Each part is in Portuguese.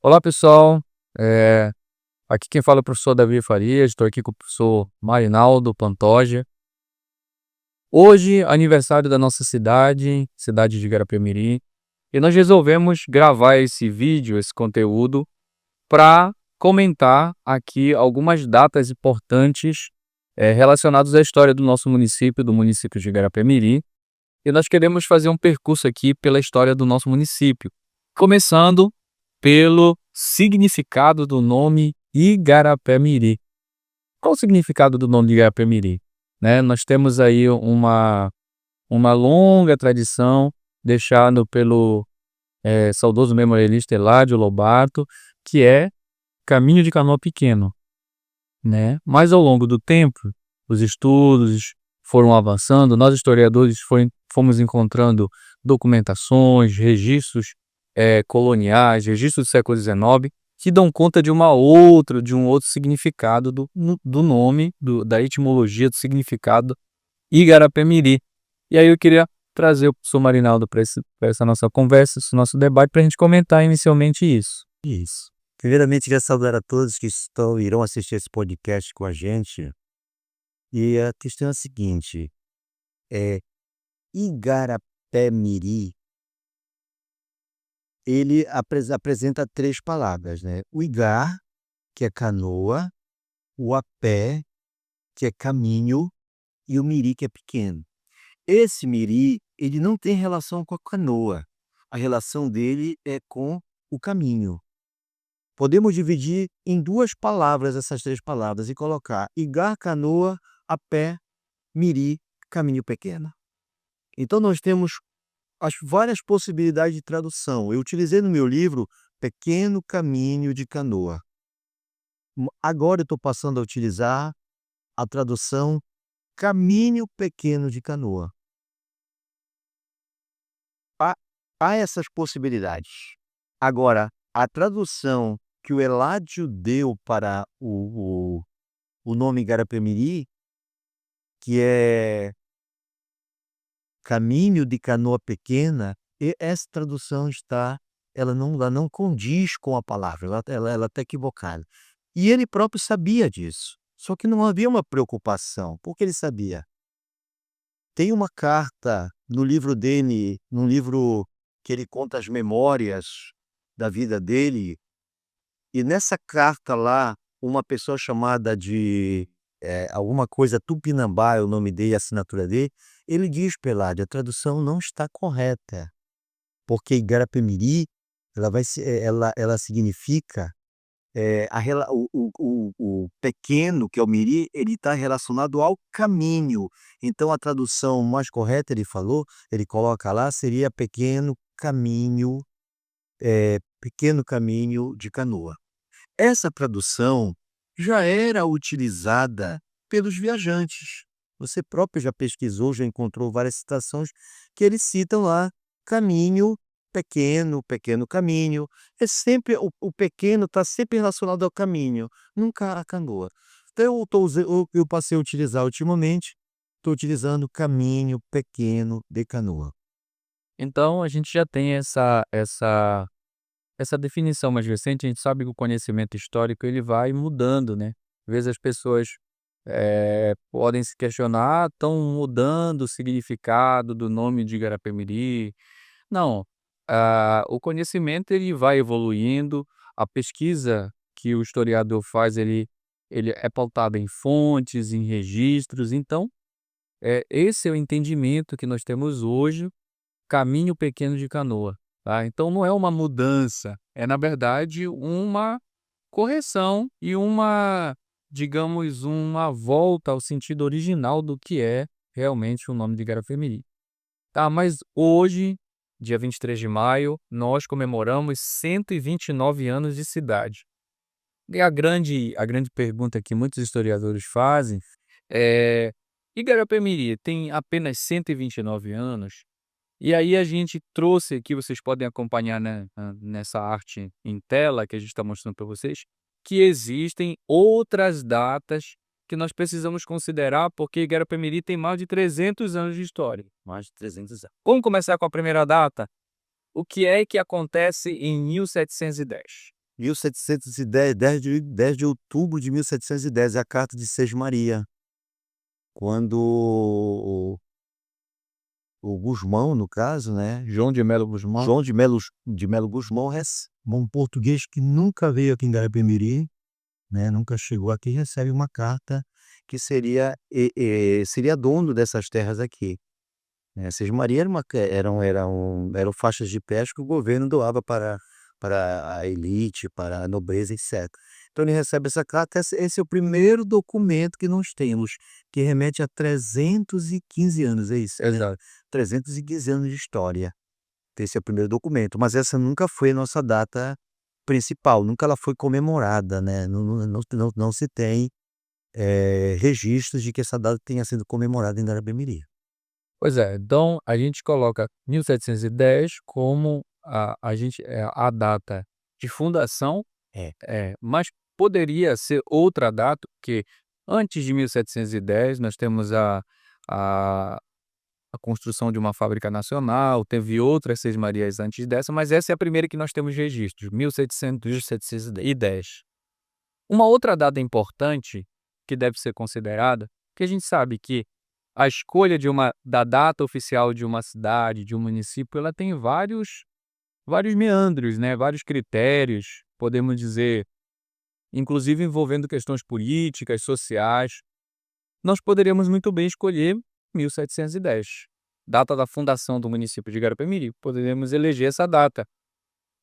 Olá, pessoal. Eh, Aqui quem fala é o professor Davi Farias, estou aqui com o professor Marinaldo Pantoja. Hoje, aniversário da nossa cidade de Guarapé-Miri, e nós resolvemos gravar esse vídeo, esse conteúdo, para comentar aqui algumas datas importantes relacionadas à história do nosso município, do município de Guarapé-Miri, e nós queremos fazer um percurso aqui pela história do nosso município, começando pelo significado do nome Igarapé-Miri. Qual o significado do nome de Igarapé-Miri? Né, nós temos aí uma longa tradição deixado pelo saudoso memorialista Eládio Lobato, que é Caminho de Canoa Pequeno, né? Mas ao longo do tempo, os estudos foram avançando, nós historiadores fomos encontrando documentações, registros coloniais, registros do século XIX, que dão conta de um outro significado do nome, da etimologia do significado Igarapé-Miri. E aí eu queria trazer o professor Marinaldo para essa nossa conversa, esse nosso debate, para a gente comentar inicialmente isso. Isso. Primeiramente, queria saudar a todos que irão assistir esse podcast com a gente. E a questão é a seguinte: é, Igarapé-Miri, ele apresenta três palavras, né? O igar, que é canoa, o apé, que é caminho, e o miri, que é pequeno. Esse miri, ele não tem relação com a canoa. A relação dele é com o caminho. Podemos dividir em duas palavras essas três palavras e colocar igar, canoa, a pé, miri, caminho pequeno. Então nós temos as várias possibilidades de tradução. Eu utilizei no meu livro Pequeno Caminho de Canoa. Agora eu estou passando a utilizar a tradução Caminho Pequeno de Canoa. Há essas possibilidades. Agora, a tradução que o Eládio deu para o nome Igarapé-Miri, que é Caminho de Canoa Pequena, e essa tradução ela não condiz com a palavra, ela está equivocada. E ele próprio sabia disso, só que não havia uma preocupação, porque ele sabia. Tem uma carta no livro dele, num livro que ele conta as memórias da vida dele, e nessa carta lá, uma pessoa chamada de, alguma coisa Tupinambá é o nome dele, a assinatura dele, ele diz para Eládio: "A tradução não está correta, porque Igarapé-Miri, ela significa, a rela o pequeno, que é o Miri, ele está relacionado ao caminho. Então a tradução mais correta", ele falou, ele coloca lá, seria pequeno caminho de canoa. Essa tradução já era utilizada pelos viajantes. Você próprio já pesquisou, já encontrou várias citações que eles citam lá: caminho pequeno, pequeno caminho. É sempre o pequeno está sempre relacionado ao caminho, nunca à canoa. Então eu passei a utilizar ultimamente, estou utilizando caminho pequeno de canoa. Então a gente já tem essa definição mais recente. A gente sabe que o conhecimento histórico ele vai mudando, né. Às vezes as pessoas, podem se questionar: "Estão mudando o significado do nome de Igarapé-Miri". Não, o conhecimento ele vai evoluindo, a pesquisa que o historiador faz ele é pautado em fontes, em registros. Então, esse é o entendimento que nós temos hoje, Caminho Pequeno de Canoa, tá. Então não é uma mudança, é na verdade uma correção e digamos, uma volta ao sentido original do que é realmente o nome de Igarapé-Miri. Tá, mas hoje, dia 23 de maio, nós comemoramos 129 anos de cidade. E a grande pergunta que muitos historiadores fazem é: Igarapé-Miri tem apenas 129 anos? E aí a gente trouxe aqui, vocês podem acompanhar, né, nessa arte em tela que a gente está mostrando para vocês, que existem outras datas que nós precisamos considerar, porque Igarapé-Miri tem mais de 300 anos de história. Mais de 300 anos. Vamos começar com a primeira data? O que é que acontece em 1710? 1710, 10 de outubro de 1710, é a carta de Sesmaria, quando o Gusmão, no caso, né, João de Melo Gusmão. João de Melo Gusmão, um português que nunca veio aqui em Garapé-Miri, né, nunca chegou aqui, recebe uma carta que seria dono dessas terras aqui, né. Sesmaria eram faixas de pesca que o governo doava para a elite, para a nobreza, etc. Então ele recebe essa carta, esse é o primeiro documento que nós temos, que remete a 315 anos, é isso, né, Exato. 315 anos de história. Esse é o primeiro documento, mas essa nunca foi a nossa data principal, nunca ela foi comemorada, né, não se tem, registros de que essa data tenha sido comemorada em Darabemiri. Pois é, então a gente coloca 1710 como a data de fundação, É, mas poderia ser outra data, porque antes de 1710 nós temos a a construção de uma fábrica nacional, teve outras sesmarias antes dessa, mas essa é a primeira que nós temos registros, 1710. Uma outra data importante que deve ser considerada, que a gente sabe que a escolha da data oficial de uma cidade, de um município, ela tem vários meandros, né, vários critérios, podemos dizer, inclusive envolvendo questões políticas, sociais. Nós poderíamos muito bem escolher 1710, data da fundação do município de Garapé-Miri, poderíamos eleger essa data.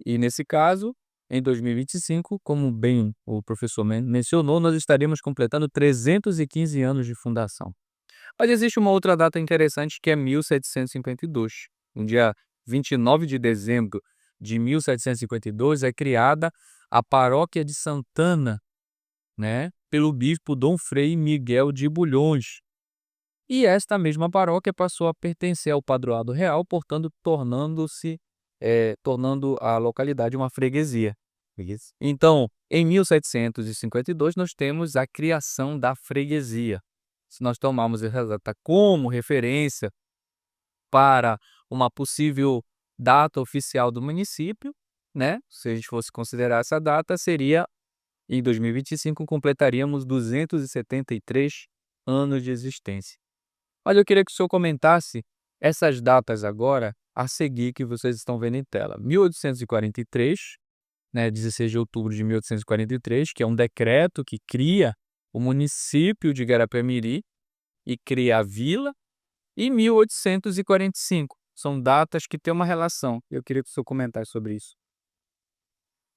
E nesse caso, em 2025, como bem o professor mencionou, nós estaremos completando 315 anos de fundação. Mas existe uma outra data interessante que é 1752. No dia 29 de dezembro de 1752 é criada a Paróquia de Santana, né, pelo bispo Dom Frei Miguel de Bulhões. E esta mesma paróquia passou a pertencer ao Padroado Real, portanto tornando a localidade uma freguesia. isso. Então, em 1752 nós temos a criação da freguesia. Se nós tomarmos essa data como referência para uma possível data oficial do município, né, se a gente fosse considerar essa data, seria em 2025 completaríamos 273 anos de existência. Olha, eu queria que o senhor comentasse essas datas agora a seguir que vocês estão vendo em tela. 1843, né, 16 de outubro de 1843, que é um decreto que cria o município de Garapé-Miri e cria a vila, e 1845. São datas que têm uma relação. Eu queria que o senhor comentasse sobre isso.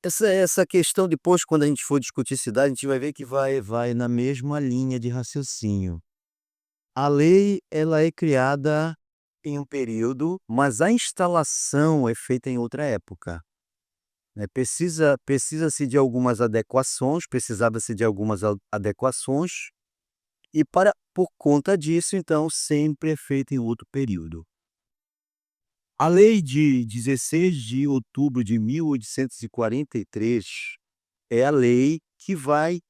Essa questão depois, quando a gente for discutir cidade, a gente vai ver que vai na mesma linha de raciocínio. A lei, ela é criada em um período, mas a instalação é feita em outra época, né. Precisa-se de algumas adequações, precisava-se de algumas adequações, e por conta disso, então, sempre é feita em outro período. A lei de 16 de outubro de 1843 é a lei que vai,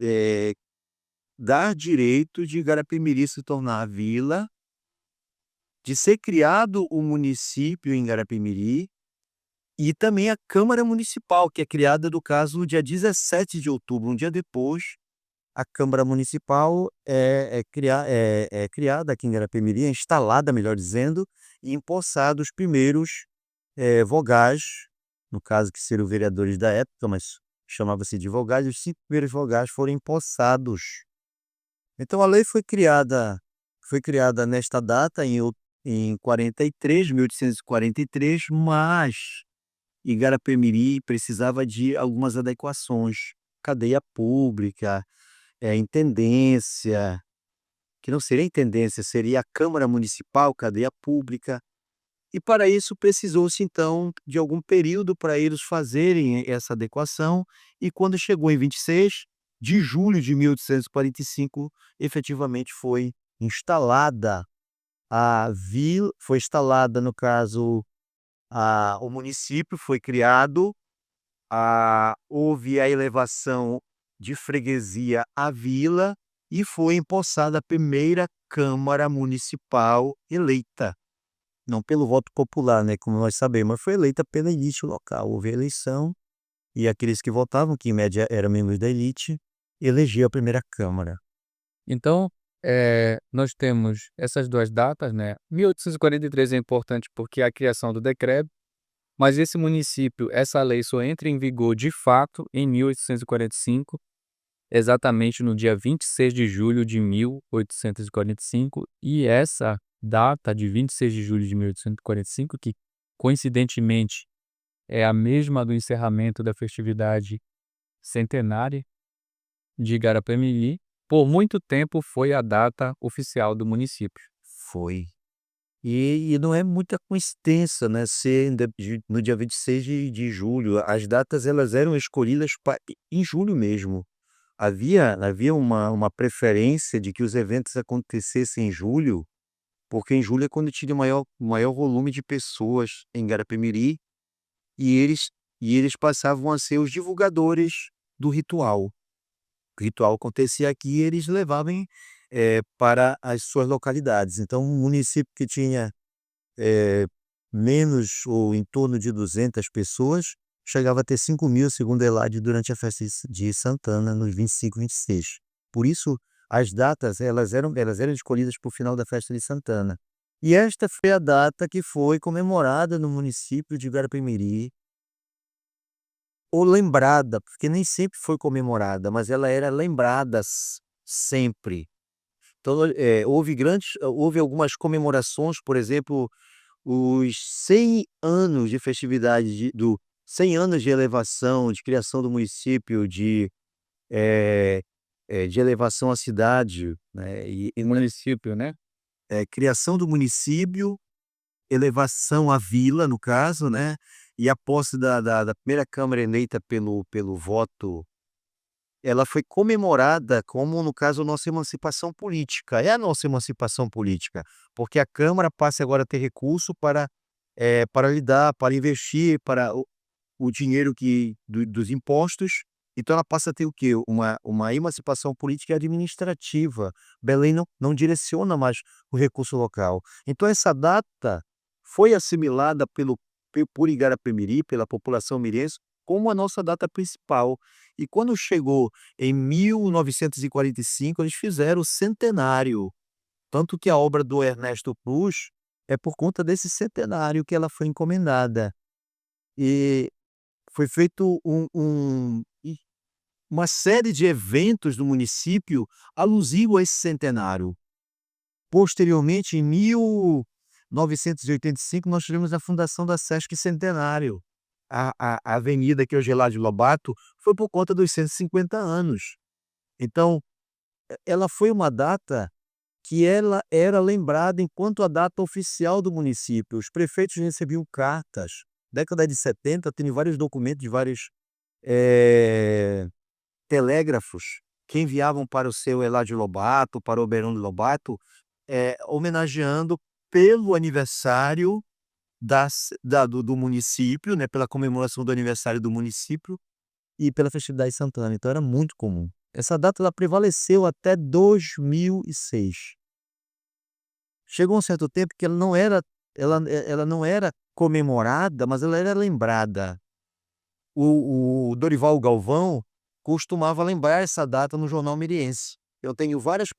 eh, dar direito de Garapé-Miri se tornar a vila, de ser criado o município em Garapé-Miri, e também a Câmara Municipal, que é criada, no caso, no dia 17 de outubro, um dia depois. A Câmara Municipal é criada aqui em Garapé-Miri, é instalada, melhor dizendo, e empossada os primeiros, vogais, no caso que seriam vereadores da época, mas chamava-se de vogais, os 5 primeiros vogais foram empossados. Então a lei foi criada nesta data em 43, 1843, mas Igarapé-Miri precisava de algumas adequações, cadeia pública, intendência, que não seria intendência, seria a Câmara Municipal, cadeia pública, e para isso precisou-se então de algum período para eles fazerem essa adequação, e quando chegou em 26 de julho de 1845, efetivamente foi instalada, no caso, o município foi criado, houve a elevação de freguesia à vila e foi empossada a primeira Câmara Municipal eleita, não pelo voto popular, né, como nós sabemos, mas foi eleita pela elite local. Houve eleição e aqueles que votavam, que em média eram membros da elite, elegia a primeira câmara. Então, nós temos essas 2 datas, né, 1843 é importante porque é a criação do decreto, mas esse município, essa lei só entra em vigor de fato em 1845, exatamente no dia 26 de julho de 1845, e essa data de 26 de julho de 1845, que coincidentemente é a mesma do encerramento da festividade centenária de Igarapé-Miri, por muito tempo foi a data oficial do município. Foi. E não é muita coincidência, né, ser no dia 26 de julho. As datas elas eram escolhidas em julho mesmo. Havia uma preferência de que os eventos acontecessem em julho, porque em julho é quando tinha maior volume de pessoas em Garapé-Miri, e eles passavam a ser os divulgadores do ritual. O ritual acontecia aqui e eles levavam, para as suas localidades. Então um município que tinha, eh, menos ou em torno de 200 pessoas, chegava a ter 5.000 segundo Elade durante a festa de Santana, nos 25 e 26. Por isso, as datas elas eram escolhidas para o final da festa de Santana. E esta foi a data que foi comemorada no município de Garapé-Miri, ou lembrada, porque nem sempre foi comemorada, mas ela era lembrada sempre. Então, houve algumas comemorações, por exemplo, os 100 anos de festividade do 100 anos de elevação, de criação do município, eh de elevação à cidade, né, O município, né? criação do município, elevação à vila, no caso, né, e a posse da primeira câmara eleita pelo voto, ela foi comemorada como, no caso, nossa emancipação política. É a nossa emancipação política, porque a câmara passa agora a ter recurso para lidar, para investir, para o dinheiro dos impostos, então ela passa a ter o quê? Uma emancipação política e administrativa. Belém não direciona mais o recurso local. Então essa data foi assimilada por Igarapé-Miri, pela população mirense, como a nossa data principal. E quando chegou em 1945, eles fizeram o centenário, tanto que a obra do Ernesto Cruz é por conta desse centenário que ela foi encomendada. E foi feito uma série de eventos do município alusivo a esse centenário. Posteriormente, em 1985, nós tivemos a fundação da Sesc Centenário. A avenida que hoje é Lage Lobato foi por conta dos 150 anos. Então, ela foi uma data que ela era lembrada enquanto a data oficial do município. Os prefeitos recebiam cartas. Década de 70, tem vários documentos de vários telégrafos que enviavam para o seu Eládio Lobato, para o Oberão de Lobato, homenageando pelo aniversário do município, né, pela comemoração do aniversário do município e pela festividade de Santana. Então era muito comum. Essa data ela prevaleceu até 2006. Chegou um certo tempo que ela não era comemorada, mas ela era lembrada. O Dorival Galvão costumava lembrar essa data no jornal miriense. Eu tenho várias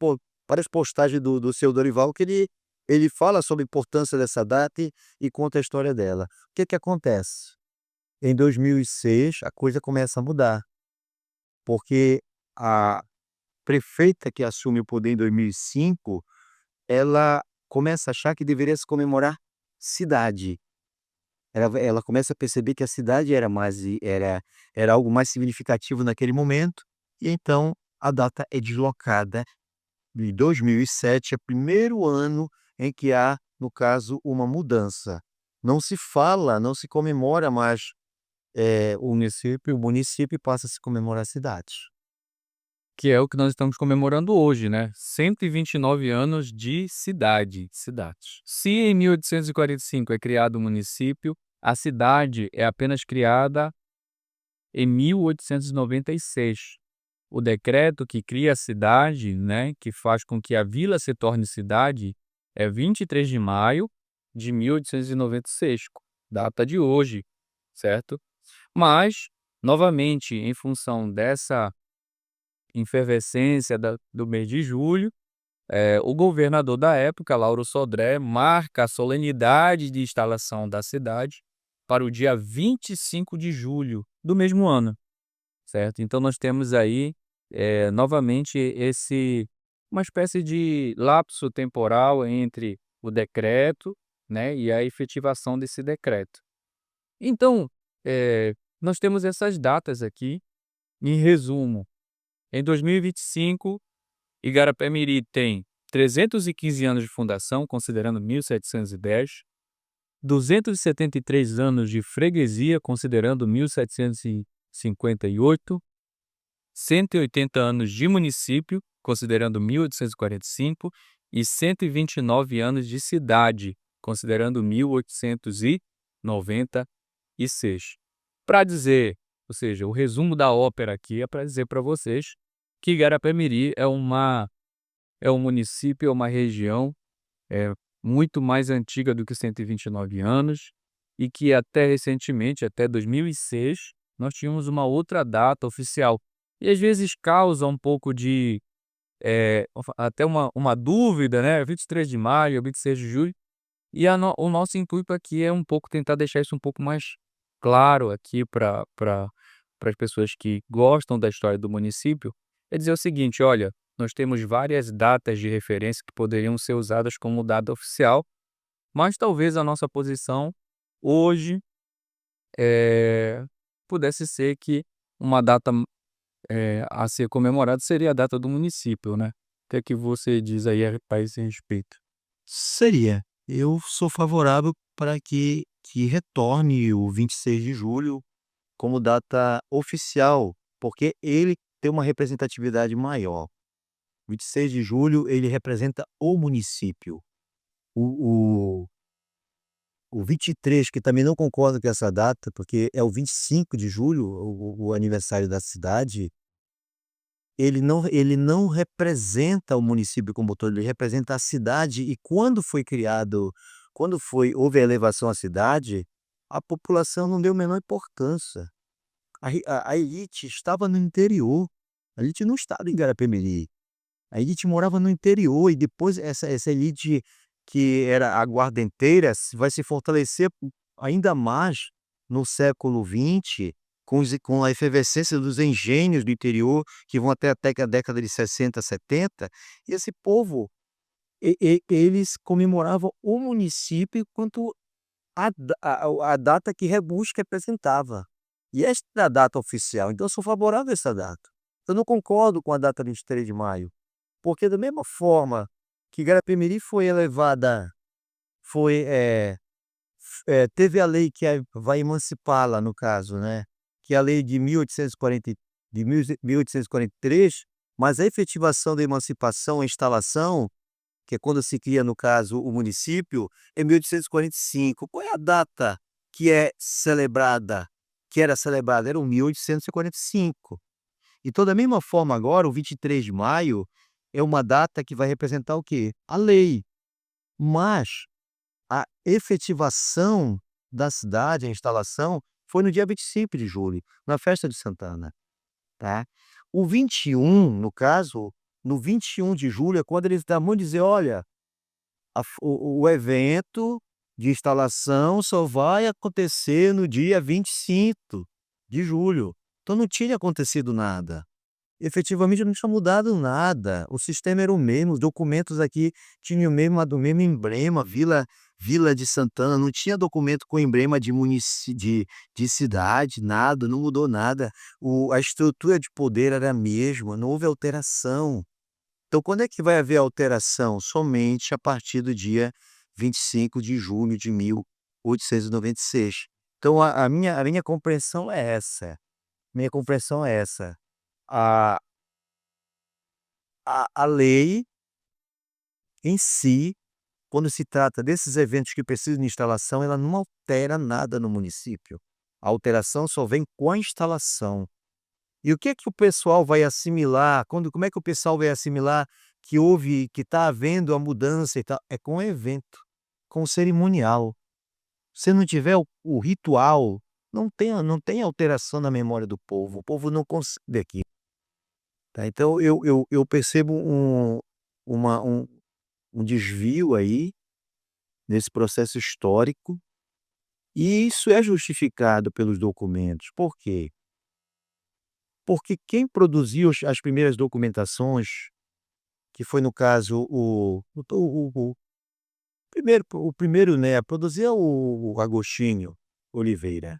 postagens do seu Dorival que ele fala sobre a importância dessa data e conta a história dela. O que que acontece? Em 2006, a coisa começa a mudar, porque a prefeita que assume o poder em 2005, ela começa a achar que deveria se comemorar cidade. Ela começa a perceber que a cidade era algo mais significativo naquele momento, e então a data é deslocada. De 2007 é o primeiro ano em que há, no caso, uma mudança. Não se comemora mais, o município passa a se comemorar a cidade. Que é o que nós estamos comemorando hoje, né, 129 anos de cidades. Se em 1845 é criado o município, a cidade é apenas criada em 1896. O decreto que cria a cidade, né, que faz com que a vila se torne cidade, é 23 de maio de 1896, data de hoje, certo? Mas Novamente, em função dessa efervescência do mês de julho, o governador da época, Lauro Sodré, marca a solenidade de instalação da cidade para o dia 25 de julho do mesmo ano, certo? Então nós temos aí, novamente esse uma espécie de lapso temporal entre o decreto, né, e a efetivação desse decreto. Então, nós temos essas datas aqui, em resumo, em 2025, Igarapé-Miri tem 315 anos de fundação, considerando 1710, 273 anos de freguesia, considerando 1758, 180 anos de município, considerando 1845, e 129 anos de cidade, considerando 1896. Para dizer, ou seja, o resumo da ópera aqui é para dizer para vocês que Igarapé-Miri é um município, é uma região, muito mais antiga do que 129 anos, e que até recentemente, até 2006, nós tínhamos uma outra data oficial. E às vezes causa um pouco de, até uma dúvida, né, 23 de maio, 26 de julho, e o nosso intuito aqui é um pouco tentar deixar isso um pouco mais claro aqui para as pessoas que gostam da história do município, é dizer o seguinte: "Olha, nós temos várias datas de referência que poderiam ser usadas como data oficial, mas talvez a nossa posição hoje, eh, pudesse ser que uma data, a ser comemorada seria a data do município, né". O que é que você diz aí a esse respeito? Seria. Eu sou favorável para que retorne o 26 de julho como data oficial, porque ele tem uma representatividade maior. 26 de julho, ele representa o município. O 23, que também não concordo com essa data, porque é o 25 de julho, o aniversário da cidade, ele não representa o município como todo, ele representa a cidade. E quando houve a elevação à cidade, a população não deu a menor importância. A elite estava no interior, a elite não estava em Garapé-Miri, a elite morava no interior. E depois essa elite, que era aguardenteira, vai se fortalecer ainda mais no século XX, com a efervescência dos engenhos do interior, que vão até a década de 60, 70. E esse povo, eles comemoravam o município enquanto a data que Rebus representava. E esta é a data oficial, então eu sou favorável a essa data. Eu não concordo com a data 23 de maio, porque da mesma forma que Garapé-Miri foi elevada, foi, teve a lei que vai emancipá-la, no caso, né, que é a lei de 1840, de 1843, mas a efetivação da emancipação, a instalação, que é quando se cria, no caso, o município, é 1845. Qual é a data que é celebrada, que era celebrada? Era o 1845. Então, da mesma forma agora, o 23 de maio é uma data que vai representar o quê? A lei. Mas a efetivação da cidade, a instalação, foi no dia 25 de julho, na festa de Santana, tá. O 21, no caso, no 21 de julho é quando eles vão dizer: "Olha, o evento de instalação só vai acontecer no dia 25 de julho". Então não tinha acontecido nada. Efetivamente não tinha mudado nada, o sistema era o mesmo, os documentos aqui tinham o mesmo emblema, Vila de Santana, não tinha documento com emblema de cidade, nada, não mudou nada. A estrutura de poder era a mesma, não houve alteração. Então quando é que vai haver alteração? Somente a partir do dia 25 de junho de 1896. Então a minha compreensão é essa, minha compreensão é essa. A a lei em si, quando se trata desses eventos que precisam de instalação, ela não altera nada no município. A alteração só vem com a instalação. E o que é que o pessoal vai assimilar, como é que o pessoal vai assimilar que está havendo a mudança e tal? É com o evento, com o cerimonial. Se não tiver o ritual, não tem alteração na memória do povo, o povo não consegue aquilo, tá. Então eu percebo uma um desvio aí, nesse processo histórico, e isso é justificado pelos documentos. Por quê? Porque quem produziu as primeiras documentações, que foi no caso o primeiro, né, a produzir é o Agostinho Oliveira.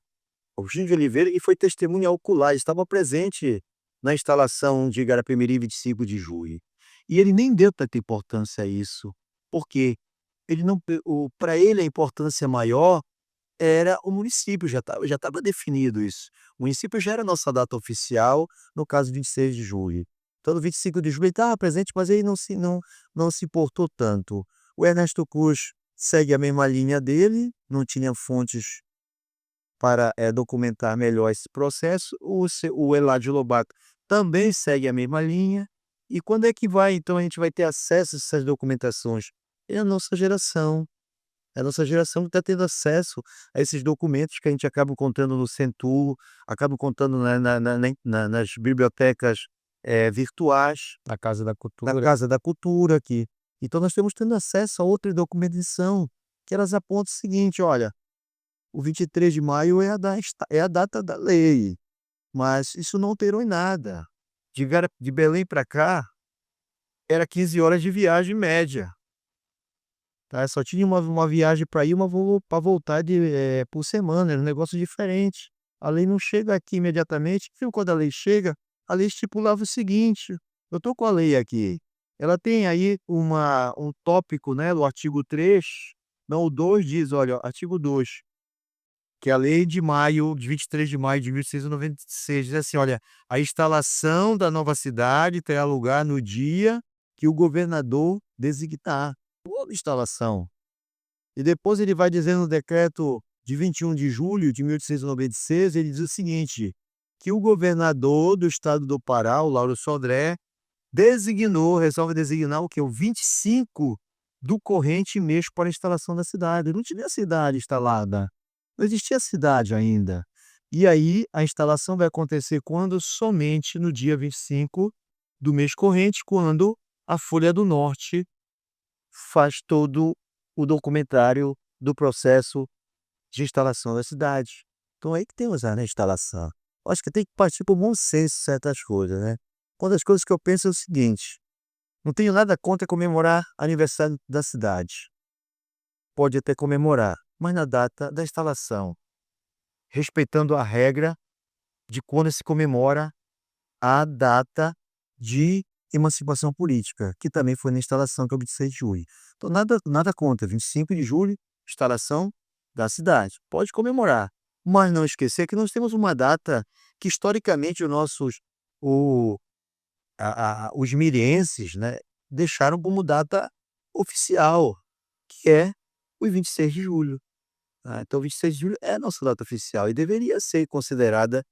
Agostinho de Oliveira, e foi testemunha ocular, estava presente na instalação de Igarapé-Miri 25 de julho. E ele nem deu tanta importância a isso, porque ele não para ele a importância maior era o município, já estava definido isso. O município já era a nossa data oficial, no caso 26 de julho. Então no 25 de julho ele estava presente, mas ele não se importou tanto. O Ernesto Cruz segue a mesma linha dele, não tinha fontes para, documentar melhor esse processo. O Eladio Lobato também segue a mesma linha. E quando é que então a gente vai ter acesso a essas documentações? É a nossa geração. É a nossa geração que está tendo acesso a esses documentos que a gente acaba encontrando no Centur, acaba encontrando nas bibliotecas, virtuais, Na Casa da na Cultura. Casa da Cultura aqui. Então nós estamos tendo acesso a outra documentação, que elas apontam o seguinte: "Olha, o 23 de maio é a data da lei, mas isso não alterou em nada. De Belém para cá, era 15 horas de viagem média, tá, só tinha uma viagem para ir, uma para voltar por semana, era um negócio diferente. A lei não chega aqui imediatamente, viu, quando a lei chega, a lei estipulava o seguinte, eu tô com a lei aqui, ela tem aí um tópico, né, do artigo 3, não, o 2 diz, olha, artigo 2, que é a lei de 23 de maio de 1696, diz assim: "Olha, a instalação da nova cidade terá lugar no dia que o governador designar". Toda instalação. E depois ele vai dizer no decreto de 21 de julho de 1896, ele diz o seguinte, que o governador do estado do Pará, o Lauro Sodré, resolve designar o quê? O 25 do corrente mês para a instalação da cidade. Não tinha cidade instalada, não existia cidade ainda. E aí a instalação vai acontecer quando? Somente no dia 25 do mês corrente, quando a Folha do Norte faz todo o documentário do processo de instalação da cidade. Então é aí que tem usar, né, instalação. Eu acho que tem que partir para o bom senso certas coisas, né. Uma das coisas que eu penso é o seguinte: não tenho nada contra comemorar aniversário da cidade, pode até comemorar, mas na data da instalação, respeitando a regra de quando se comemora a data de emancipação política, que também foi na instalação, que é o 26 de julho. Então nada contra, 25 de julho, instalação da cidade. Pode comemorar, mas não esquecer que nós temos uma data que historicamente o os mirienses, né, deixaram como data oficial, que é o 26 de julho, tá. Então 26 de julho é a nossa data oficial e deveria ser considerada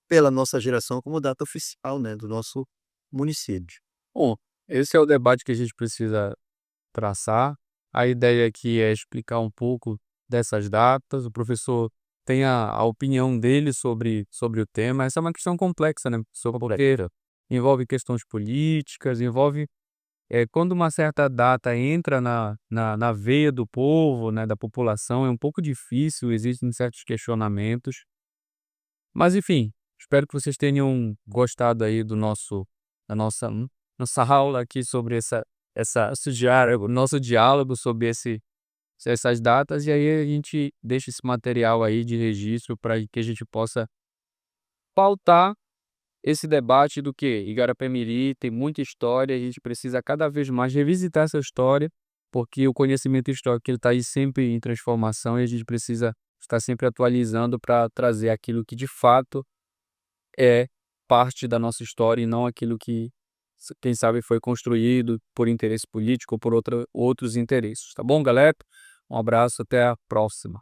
pela nossa geração como data oficial, né, do nosso município. Bom, esse é o debate que a gente precisa traçar. A ideia aqui é explicar um pouco dessas datas. O professor tem a opinião dele sobre o tema. Essa é uma questão complexa, né, professor? Porque envolve questões políticas, envolve quando uma certa data entra na veia do povo, né, da população, é um pouco difícil, existem certos questionamentos. Mas enfim, espero que vocês tenham gostado aí da nossa aula aqui sobre nosso diálogo sobre essas datas, e aí a gente deixa esse material aí de registro para que a gente possa pautar esse debate do que Igarapé-Miri tem muita história, a gente precisa cada vez mais revisitar essa história, porque o conhecimento histórico ele está aí sempre em transformação e a gente precisa estar sempre atualizando para trazer aquilo que de fato é parte da nossa história e não aquilo que, quem sabe, foi construído por interesse político ou por outros interesses. Tá bom, galera? Um abraço, até a próxima.